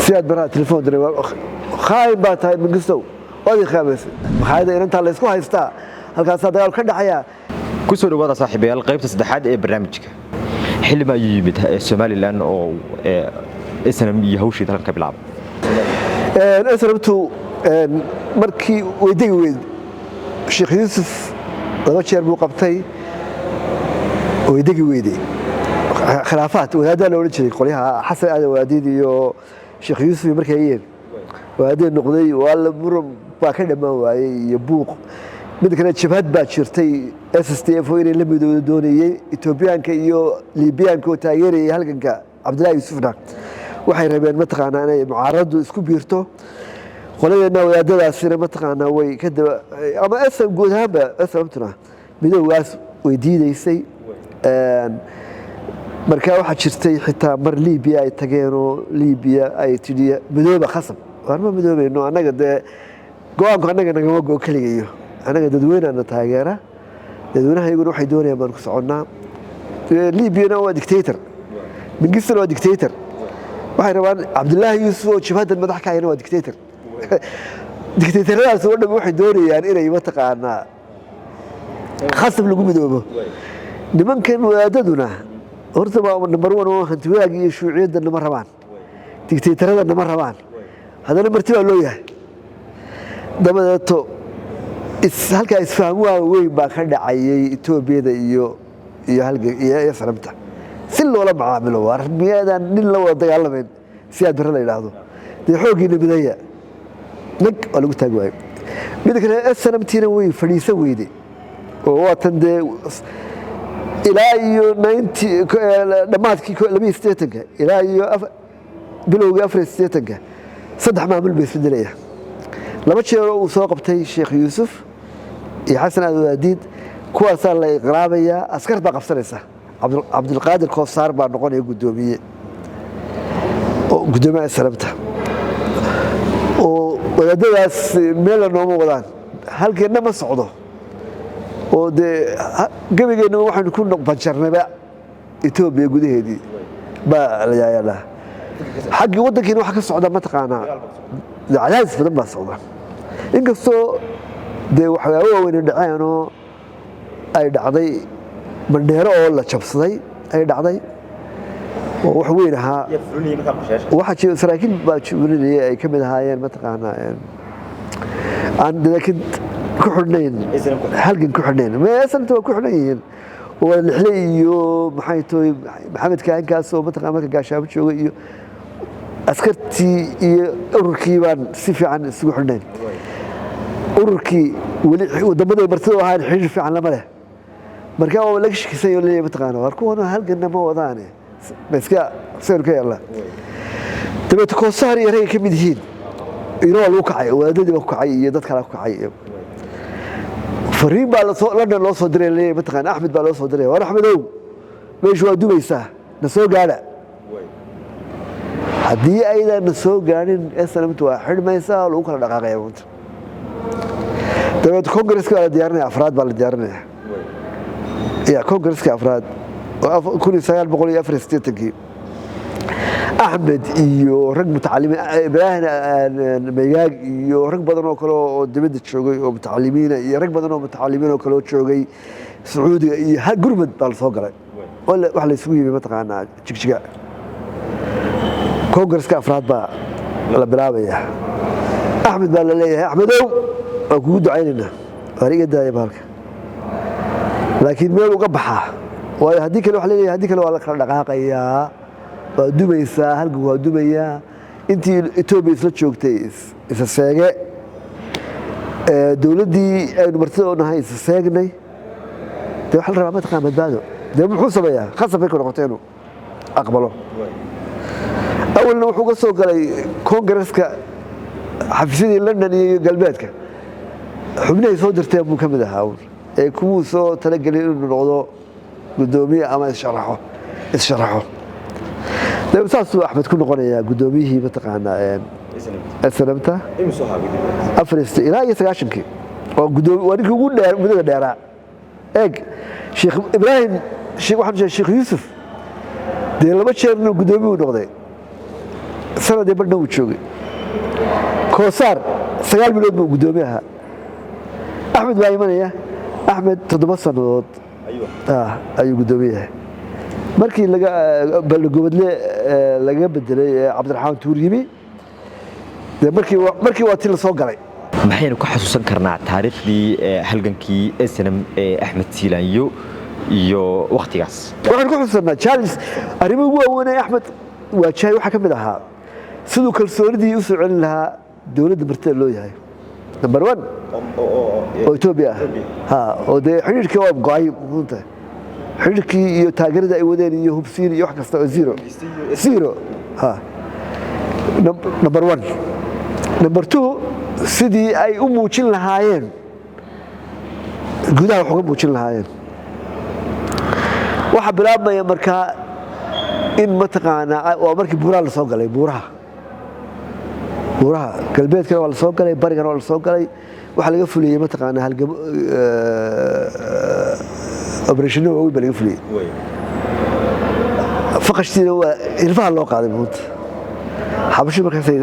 siyaad baraha telefoon diray khaayin baa tahay mingistow oday khaamaysa maxaayada inanta la isku haystaa halkaasaa dagaal ka dhacaya ku soo dhawaada saaxiibayaal qaybta saddexaad ee barnaamijka xilma ayuu yimid Somaliland oo isna iyo hawshii dalka ka bilaabay sababtu markii weydii weyd Sheekh Yuusuf laba jeer buu qabtay weydii weydii khilaafaad wadaadada loo jiray qoliyaha xasan aad wadaadid iyo Sheekh Yuusuf markay yeen wadaadada noqday wala murum baa ka dhamaan waayay iyo buuq mid kale jabhad baa jirtay SSDF oo inay la midowdo doonayay Etoobiyaanka iyo Liibiyaanka oo taageerayay halganka Cabdullaahi Yuusufna waxay rabeen mataqaanaa inay mucaaradu isku biirto qoladeena wadaadadaasina mataqaanaa way ka daba ama asal guud ahaanba sababtuna midowgaas way diidaysay marka waxa jirtay xitaa mar Liibiya ay tageeno Liibiya ay tidhi midowba khasab warma midowbayno anaga de go'aanka anaga nagama go kaligayo anaga dadweynaana taageera dadweynaha iyaguna waxay doonayaan baan ku soconnaa Liibiya waa dictator Mengistu waa dictator waxay rabaan Cabdullaahi Yuusuf oo jabhadan madax ka hayna waa dictator dictatoradaas oo dhan waxay doonayaan inay mataqaanaa khasab lagu midoobo nimankan wadaadaduna horta waa number 1 oo hantiwaag iyo shuuciyada nama rabaan dictatorada nama rabaan hadana martiba loo yahay dabadeeto halka isfaham waa weyn baa ka dhacayay Etoobiyada iyo halka iyo Sanamta si loola macaamilo warmiyadan nin la wada dagaalameen si aad bar la yiraahdo xoogina midaya nag oo lagu taagay mid kale Sanamtiina way fadhiisan weyday oo waatan de ilaa iyo 90 dhamaadkii 28 ilaa iyo bilowga 48 saddex maamul bay isbedelayaan laba jeer oo soo qabtay Sheekh Yuusuf iyo Xasan Aad-Wadaadid kuwaas la iqraabaya askar baa qabsanaysa Cabdulqaadir Koofsaar baa noqonaya gudoomiye oo gudoomiye Sanamta oo wadaadadaas meel nooma wadaan halkeena ma socdo oo de gabigeena waxaan ku noqbanjarnaba Itoobiya gudaheedii baa la yaayala xaqi wadankeena waxa ka socda ma taqaanaa cadaadis badan baa socda inkastoo de waxa weyn dhaceen oo ay dhacday bandheero oo la jabsaday ay dhacday oo wax weyn ahaa waxa saraakiil baa joognay ay kamid ahaayeen ma taqaanaa aan laakiin ku xidhnayn halgan ku xidhnayn ma santo ku xidhnayn oo lixlay iyo maxay tooy maxamed kaankaas oo mataqaanaa marka gaashaabo jooga iyo askartii iyo ururkii baan si fiican isugu xidhnayn ururkii wali wadamada martida ahaan xiriir fiican lama leh marka oo laga shaqeysay oo leeyahay mataqaanaa war kuwana halgan ma wadaane baska soo ka yalla tabato Koofsaar iyo rag ka mid yihiin inoo lagu kacay wadaadadii ku kacay iyo dad kale ku kacay fariin baa loo soo diray leeyahay mataqaanaa Axmed baa loo soo diray war Axmedow meeshu waa dubaysaa na soo gaadha haddii aydan soo gaarin Sanamtu waa xidhmaysaa lagu kala dhaqaaqayaa maanta dabeed Congress-ka la diyaarinaya afraad baa la diyaarinaya ya Congress-ka afraad oo 1964 Axmed iyo rag mutacalimiin Ibrahim Meegaag iyo rag badan oo kale oo dibadda joogay oo mutacalimiin iyo rag badan oo mutacalimiin oo kale oo joogay Sacuudiga iyo hal gurmad baa soo galay wax la isugu yimid mataqaanaa jigjiga Congress-ka afraad baa la bilaabaya Axmed baa la leeyahay Axmedow waa kugu ducaynayna wariga daaya baalka laakiin meel uga baxa waayo hadii kale wax leeyahay hadii kale waa la kala dhaqaaqayaa waa dubaysaa halka waa dubayaa intii Itoobiya isla joogtay isa seege dawladii ay martida oo nahay isa seegnay de waxa la rabaa mataqaan badbaado de muxuu sameeyaa khasab ay ku noqoteen aqbalo awalna wuxuu ka soo galay Congress-ka xafiisyadii London iyo galbeedka xubnaha soo dirtay buu kamid ahaa ee kuwu soo talagalay inuu noqdo gudoomiye ama isharaxo saasuu Axmed ku noqonayaa gudoomiyihii mataqaanaa Sanamta Afrista ilaa 90 oo gudoomiye ninkii ugu dheer mudada dheeraa eeg Sheekh Ibrahim Sheekh Yuusuf de laba jeer inuu gudoomiye u noqday sanadii badhna uu joogay koosaar 9 bilood buu gudoomiye ahaa axmed baa imanaya axmed 7 sanadood ayuu gudoomiye yahay markii balgobadle laga bedelay cabdiraxmaan tuur yimi markii waa tii la soo galay maxaynu ka xasuusan karnaa taariikhdii halgankii SNM Axmed Siilaanyo iyo waqtigaas waxaan ku xusuusnaa Charles arrimo ugu waaweyn Axmed waajahay waxa ka mid ahaa sidoo kalsoonidii u soo celin lahaa dawladda martida loo yahay number 1 oo Ethiopia oo de xiriirkii waa go'ay runta xiriirkii iyo taageerada ay wadeen iyo hubsiin iyo wax kasta oo zero number 1 number 2 sidii ay u muujin lahaayeen gudaha wax uga muujin lahaayeen waxa bilaabmaya markaa in mataqaanaa waa markii buuraha la soo galay buuraha galbeedkana waa la soo galay barigana waa la soo galay waxa laga fuliyay mataqaanaa halgamo operation oo laga fuliyay faqashtiina waa ilfaha loo qaaday maanta xabashi markaas ay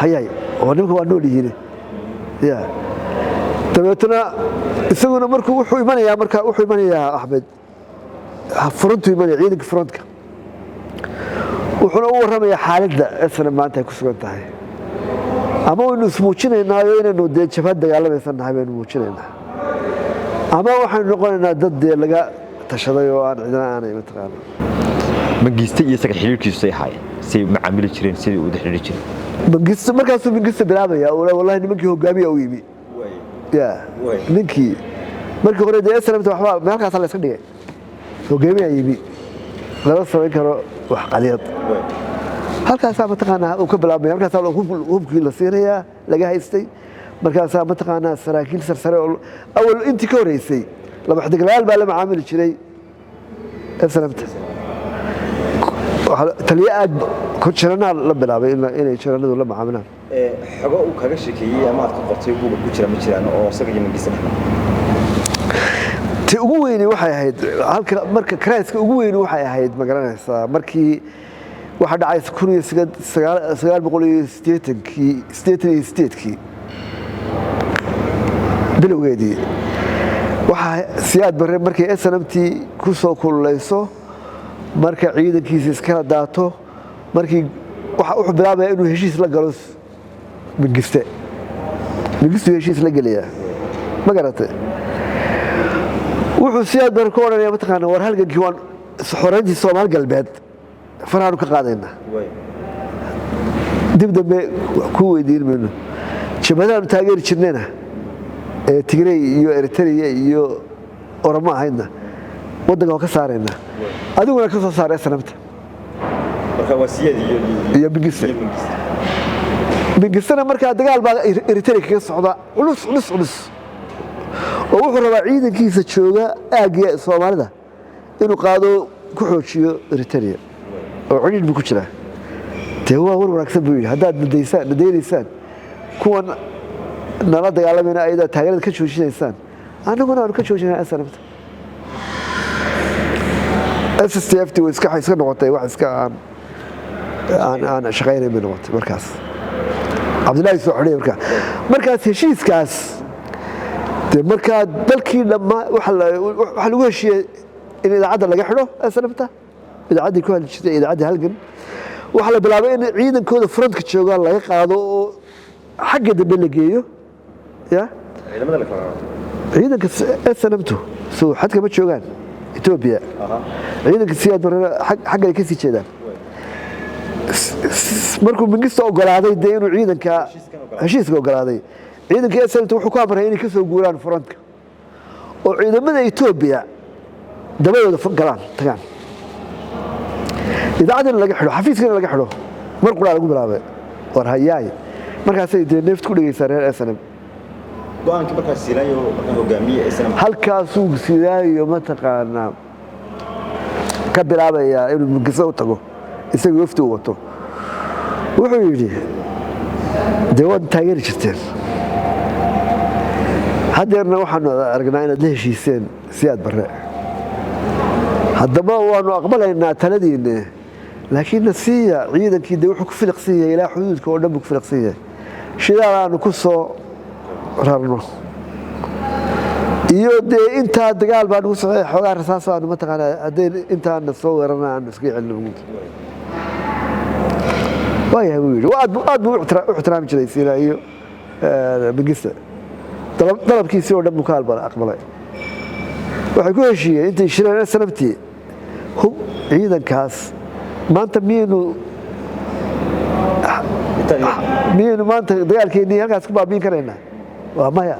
hayay oo nimka waa nool yihiin dabeetana isaguna markuu wuxuu imanayaa Axmed frontu imanaya ciidanka frontka wuxuuna u warramayaa xaaladda isna maanta ay ku sugan tahay ama waynu ismuujinaynaayo inaynu dee jabhad dagaalamaysan nahay baynu muujinaynaa ama waxaynu noqonaynaa dad dee laga tashaday oo aan cidina aanay mataqaana Mengistu iyo isaga xiriirkiisu ay ahaayeen si macaamili jireen sidii uu xiriir jiray Mengistu bilaabaya wallahi nimankii hogaamiye uu yimi ninkii markii hore dee SNMta waxba meelkaas la iska dhigay hogaamiye yimi laba sano karo wax qaliyad halkaas mataqaanaa uu ka bilaabmay markaas hubkii la siinayaa laga haystay markaas mataqaanaa saraakiil sarsare oo awal intii ka horeysay laba xiddiglaal baa la macaamili jiray SNMta taliye aad ku jirana la bilaabay inay jiranadu la macaamilaan xogo uu kaga sheekeeyay ama aad ku qortay buuga ku jira ma jiraan oo isaga iyo Mengistu tii ugu weyn waxay ahayd halka marka crisis-ka ugu weyn waxay ahayd ma garanaysaa markii waxa dhacay 1988 bilowgeedii waxa siyaad barre markii SNMtii ku soo kululeyso marka ciidankiisa iska daato markii waxa uu bilaabay inuu heshiis la galo Mengistu heshiis la galaya ma garatay wuxuu siyaad barre ku oranaya mataqaanaa war halgankii waan xoreyntii Soomaal galbeed faraanu ka qaadayna dib dambe ku weydiin mayno jabhadaanu taageeri jirnayna Tigray iyo Eritrea iyo Oromo ahayna waddanka waa ka saarayna adiguna ka soo saaray SNMta marka wasiyad iyo Mengistuna markaa dagaal baa Eritrea kaga socda culus oo wuxuu rabaa ciidankiisa jooga aagiya Soomaalida inuu qaado ku xoojiyo Eritrea oo cunid ku jira tii waa wanaagsan buu yiri haddaad nadeysaan kuwan nala dagaalamina ayda taageerada ka joojinaysaan anaguna aan ka joojinaa SNMta SSTFT way iska noqotay wax iska aan shaqeynay bay noqotay markaas Cabdullaahi soo xidhay markaas heshiiskaas markaa dalkii dhammaa waxa lagu heshiiyey in idaacadda laga xidho SNMta idaacaddii ku hadli jirtay idaacaddii halgan waxa la bilaabay in ciidankooda frontka joogaan laga qaado oo xagga dambe la geeyo ciidamada la kala ciidanka SNMtu soo xadka ma joogaan Ethiopia ciidanka siyaad barre xagga ay ka sii jeedaan markuu Mengistu ogolaaday inuu ciidanka heshiiska ogolaaday ciidanka SNMta wuxuu ku amray inay ka soo guuraan frontka oo ciidamada Ethiopia dabadooda galaan tagaan idaacadana laga xidho xafiiskana laga xidho mar qura lagu bilaabay war hayaay markaasay neeft ku dhigaysaa reer SNM go'aanka markaas Siilaanyo hogaamiye SNM halkaasuu Siilaanyo mataqaanaa ka bilaabaya inuu Mengistu u tago isaga wafdi u wato wuxuu yidhi dee waad taageeri jirteen haddeerna waxaanu aragnaa inaad la heshiiseen siyaad barre haddaba waanu aqbalaynaa taladiinna laakiin nasiya ciidankii de wuxuu ku filaqsan yahay ilaa xuduudka oo dhan buu ku filaqsan yahay shidaal aanu ku soo rarno iyo dee intaa dagaal baa nagu socday xoogaa rasaas aanu mataqaanaa haddee intaana soo weerana aanu iska celino waayahay buu yidhi aad buu u ixtiraami jiray siinaa iyo Mengistu dalabkiisii oo dhan buu ka aqbalay waxay ku heshiiyeen intay shireen sanabtii hub ciidankaas maanta miyaynu maanta dagaalkeennii halkaas ku baabiin karaynaa waa maya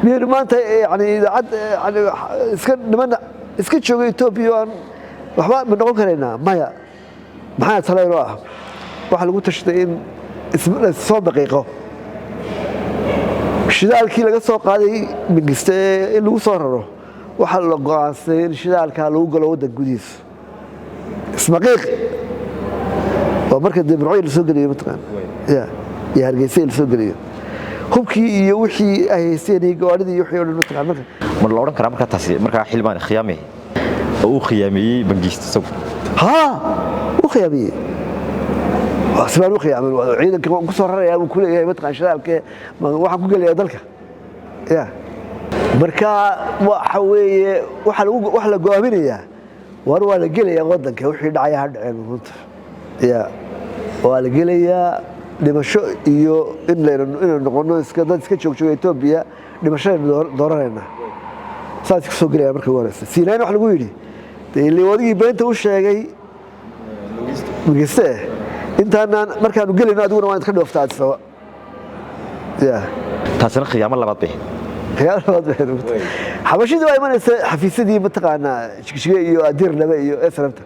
miyaynu maanta yani idaacad niman iska jooga Ethiopia aan waxba ma noqon karaynaa maya maxaa talayn oo ah waxa lagu tashaday in soo daqiiqo shidaalkii laga soo qaaday Mengistu in lagu soo raro waxa la go'aansaday in shidaalka lagu galo waddanka gudihiisa ismaqiiq waa marka Burco la soo geliyo mataqaan ya Hargeysa la soo geliyo hubkii iyo wixii ay haysteen gawaadhidii iyo wixii oo dhan mataqaan ma la oran karaa taasi markaa xilbaan khiyaamay oo uu khiyaamiyey Mengistu isagu uu khiyaamiyey asbaan uu khiyaamay ciidanka ku soo raraya uu ku leeyahay mataqaan shidaalka waxaan ku gelayaa dalka ya marka waxa weeye waxa la go'aaminayaa war waa la gelayaa waddanka wixii dhacay ha dhaceen runta ya waa la gelayaa dhimasho iyo inaynu noqono dad iska jooga Ethiopia dhimashada dooranayna saas ku soo gelaya markii waraysa Siinaan wax lagu yidhi ilaa wadigii beenta u sheegay Mengistu intaanaan markaanu gelino adiguna waan iska dhooftaa soo ya taasina khiyaamo labaad bay xabashidii waa imanaysa xafiisyadii mataqaanaa jigjiga iyo adir laba iyo esrabta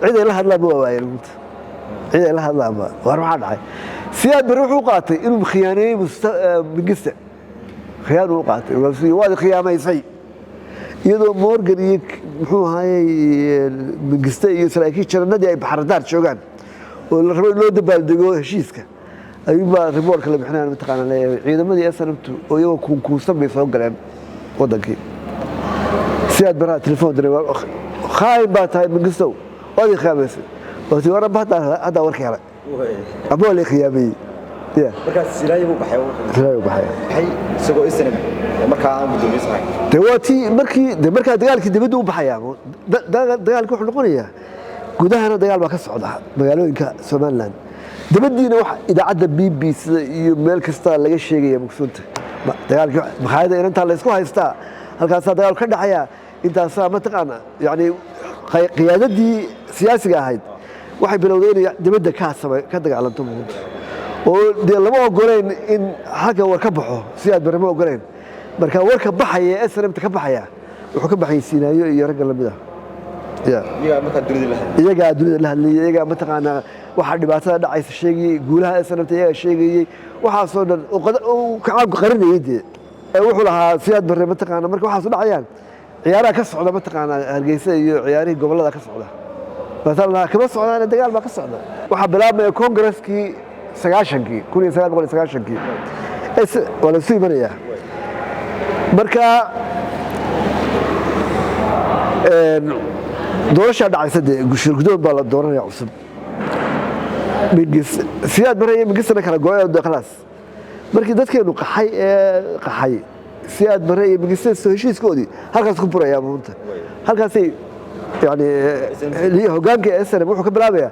cid ay la hadlaan waa waayeen cid ay la hadlaan war maxaa dhacay siyaad bari wuxuu qaatay inuu khiyaaneeyay Mengistu khiyaan uu qaatay waa khiyaamaysay iyadoo Morgan iyo muxuu ahaayay Mengistu iyo saraakiil jarnadii ay baxardaar joogaan oo la rabo loo dabaaldego heshiiska ayuubaa riboorka la bixinayaan mataqaanaa leeyahay ciidamadii SNMtu oo iyagoo kunkuusan bay soo galeen waddankii siyaad baraa telefoon diray khaayin baa tahay Mengistu waad khiyaamaysay waati waraba hadda warka helay aboo la khiyaamay markaas Silaayo buu baxay isagoo SNM markaa aan gudoomiyahay dawaati markii dagaalkii dibadda u baxaya dagaalku wuxuu noqonayaa gudahana dagaal baa ka socda magaalooyinka Somaliland dabadiina wax idaacada BBC iyo meel kasta laga sheegaya mugsunta dagaalkii maxaayada inta la isku haystaa halkaas dagaal ka dhacaya intaas ma taqaana yani qiyaadadii siyaasiga ahayd waxay bilowday in dibadda ka dagaalanto muhiimta oo de lama ogoleen in xagga war ka baxo siyaad barama ogoleen marka warka baxaya SNMta ka baxaya wuxuu ka baxay Siinaayo iyo ragga lamida iyaga dunida la hadlayay iyaga mataqaanaa waxa dhibaatada dhacaysa sheegay guulaha SNMta iyaga sheegay waxa soo dhan oo ka qarinayay wuxuu lahaa siyaad barre mataqaanaa marka waxa soo dhacayaan ciyaaraha ka socda mataqaanaa Hargeysa iyo ciyaarihii gobolada ka socda مثلا كما سعودنا دجال ما قصعنا واحد بلاد كونغرسكي سجاشنكي كل إنسان يقول سجاشنكي ولا سوي منيا مركا دورش هذا عسد قشور قدود بالله دورنا يا عصب بيجس سياد مريم بيجسنا كلا جويا وده خلاص مركي ده كانوا قحي سياد مريم بيجسنا سويشيس كودي هالكاس كبر يا مونت هالكاس يعني اللي هو قام كأسر بروحه كبلابيا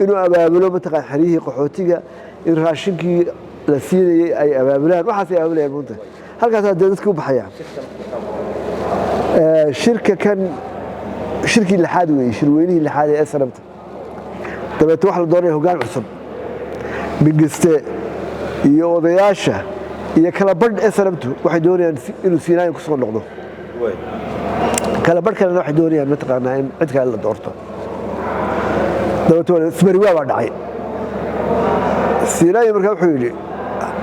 إنه أبابلو متقع حريه قحوتيجا إن راشنكي لسيري أي أبابلان واحد في أبابلان مونت هالكاس دتكو بحياة شركة كان شركة الحادوي شرويني الحادي أسرمت تبى تروح لدوري هو قام عصب بقسته يوضياشة هي كلا برد أسرمته واحد دوري إنه سيناء يكسر نقطه كلا برد كلا واحد دوري أن متقنا إن عندك إلا دورته دوتون سمروا وعدعي سيناء مركب حولي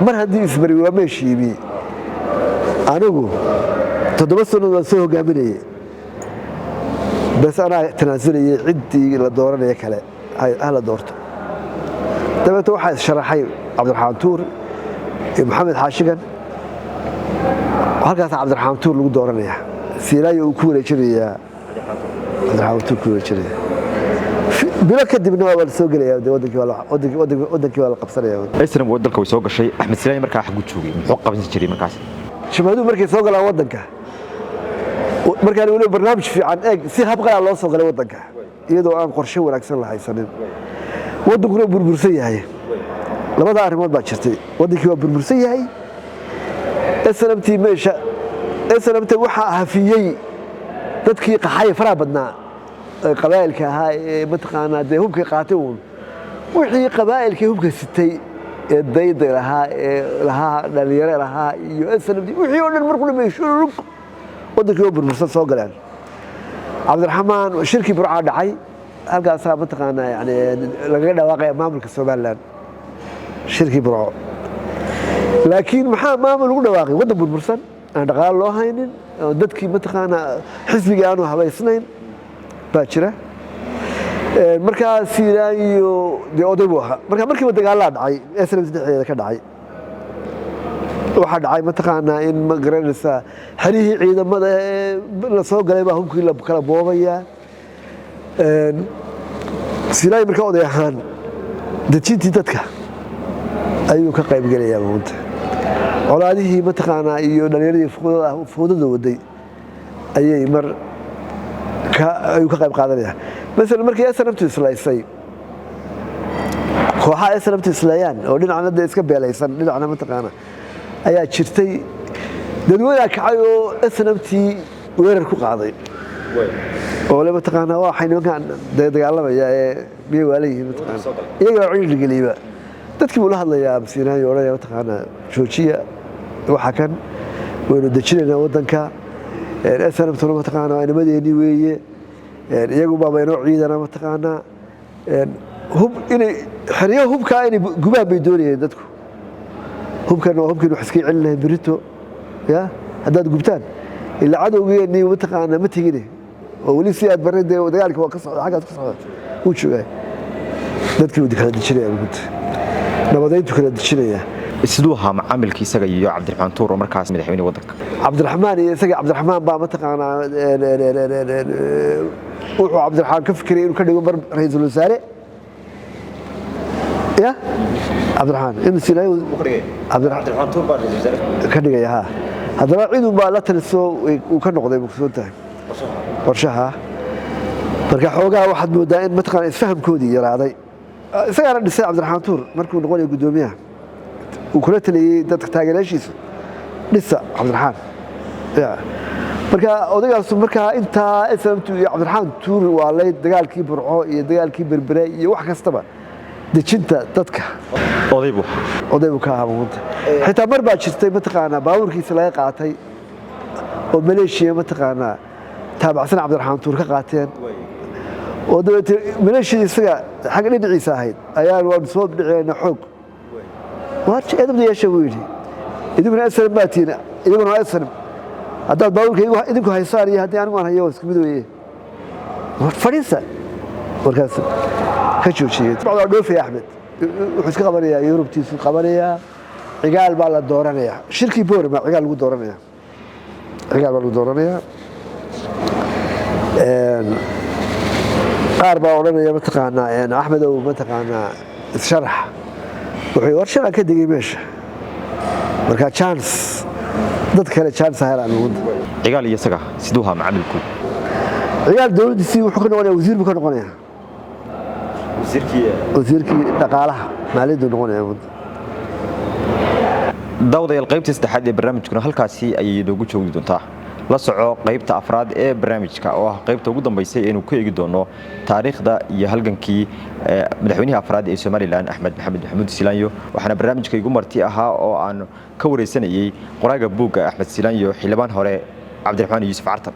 مر هدي سمروا ماشي بي أنا أقول تدرسون وسوه قابلي بس أنا تنازلي عدي للدورة كلا هاي أهل دورته تبى واحد شرحي عبد الرحمن تور محمد حاشقن هالكاس عبد الرحمن تور لو دورنا سيلاي وكورة شري عبد الرحمن تور كورة شري bilo kadibna waa la soo gelaya wadankii waa la qabsanaya isna waddanka way soo gashay Axmed Silaay markaa xaq u joogay muxuu qaban jiray markaas shabaadu markay soo galaan wadanka markaan wali barnaamij fiican eeg si habqala loo soo galay wadanka iyadoo aan qorshe wanaagsan la haysanin wadankuna burbursan yahay labada arrimood baa jirtay wadankii waa burbursan yahay SNMT meesha SNMT waxa hafiyay dadkii qaxay fara badnaa qabaa'ilka ahaa ee mataqaanaa de hubka qaatay wixii qabaa'ilkii hubka sitay ee dayda lahaa dhalinyaro lahaa iyo SNMT wixii oo dhan markuu dhameeyay wadankii burbursan soo galeen Cabdiraxmaan shirki burca dhacay halkaas mataqaanaa yani laga dhawaaqay maamulka Soomaaliland shirki burco laakiin maxaa maamul ugu dhawaaqay wadan burbursan aan dhaqaale loo haynin dadkii mataqaanaa xisbiga aanu habaysnayn baa jira markaa Siiraan iyo oday buu ahaa markii dagaal dhacay SNMT dhexdeeda ka dhacay waxa dhacay mataqaanaa in ma garanaysa xarihii ciidamada la soo galay baa hubkii la kala boobaya Siiraan markaa oday ahaan dajintii dadka ayuu ka qayb galayaa maanta colaadihii mataqaanaa iyo dhalinyaradii fuudada waday ayay mar ayuu ka qayb qaadanaya mesela markii SNMT islaysay kooxaha SNMT islayaan oo dhinacna iska beelaysan dhinacna mataqaanaa ayaa jirtay dadweynaha kacay oo SNMT weerar ku qaaday oo le mataqaanaa waxay nimankan dagaalamaya ee biyo waaleeyeen mataqaanaa iyaga ciidan galiba dadkii buu la hadlayaa Siiraan iyo oranaya mataqaanaa joojiya waxa kan waynu dejinayna wadanka SNMT mataqaanaa nimadeeni weeye iyagu baa bayno ciidana mataqaanaa hub inay xariyo hubka inay gubaan bay doonayeen dadku hubkan waa hubkii wax iska celin lahayn birito ya haddaad gubtaan ilaa cadowgeeni mataqaanaa ma tegine oo weli si aad baradee dagaalka waa ka socda xaggaas ka socda uu joogay dadkii uu kala dejinaya nabadeyntu kala dejinaya sidoo ahaa macaamilkii isaga iyo Cabdiraxmaan Tuur oo markaas madaxweynaha wadanka Cabdiraxmaan iyo isaga Cabdiraxmaan baa mataqaanaa wuxuu Cabdiraxmaan ka fikiray inuu ka dhigo mar ra'iisul wasaare ya Cabdiraxmaan in Silaay Cabdiraxmaan Tuur baa ra'iisul wasaare ka dhigay ha haddana ciidu baa la taliso uu ka noqday muxuu tahay qorshaha marka xoogaa waxaad moodaa in mataqaanaa isfahamkoodii yaraaday isagana dhisay Cabdiraxmaan Tuur markuu noqonay gudoomiyaha uu kula taliyay dadka taageerayaashiisa dhisa Cabdiraxmaan marka odaygaas markaa inta SNMT iyo Cabdiraxmaan Tuur waa lay dagaalkii burco iyo dagaalkii berbere iyo wax kastaba dejinta dadka odaybu ka hamuunta xitaa mar baa jirtay mataqaanaa baabuurkiisa laga qaatay oo Maleeshiya mataqaanaa taabacsan Cabdiraxmaan Tuur ka qaateen oo dawladda Maleeshiya isaga xaq dhinaciisa ahayd ayaan waan soo dhicayna xoog waad idin yeeshay weeydi idina SNMT baatina idina SNMT hadda baabuurkaygu idinku haysaan iyo hadii anigu aan hayo isku mid weeye fadhiisa warkaas ka joojiyay bacda dhoofi Axmed wuxuu iska qabanayaa Yurubtiisu qabanayaa cigaal baa la dooranayaa shirkii boorma cigaal lagu dooranayaa qaar baa oranaya mataqaanaa Axmed oo mataqaanaa sharax wuxuu warshada ka digay meesha marka chance dad kale chance helaan cigaal iyo isaga sidoo ahaa macaamilku cigaal dawladdiisii wuxuu ka noqonayaa wasiir buu ka noqonayaa wasiirkii dhaqaalaha maaliyadda noqonayaa dawdayaal qaybta saddexaad ee barnaamijkuna halkaasi ayay noogu joogi doontaa la soco qaybta afraad ee barnaamijka oo ah qaybta ugu dambeysay ee ku eegi doono taariikhda iyo halgankii madaxweynaha afraad ee Soomaaliland Axmed Maxamed Maxamuud Silaanyo waxaana barnaamijka igu marti ahaa oo aan ka wareysanayay qoraaga buugga Axmed Silaanyo xildhibaan hore Cabdiraxmaan Yuusuf Cartan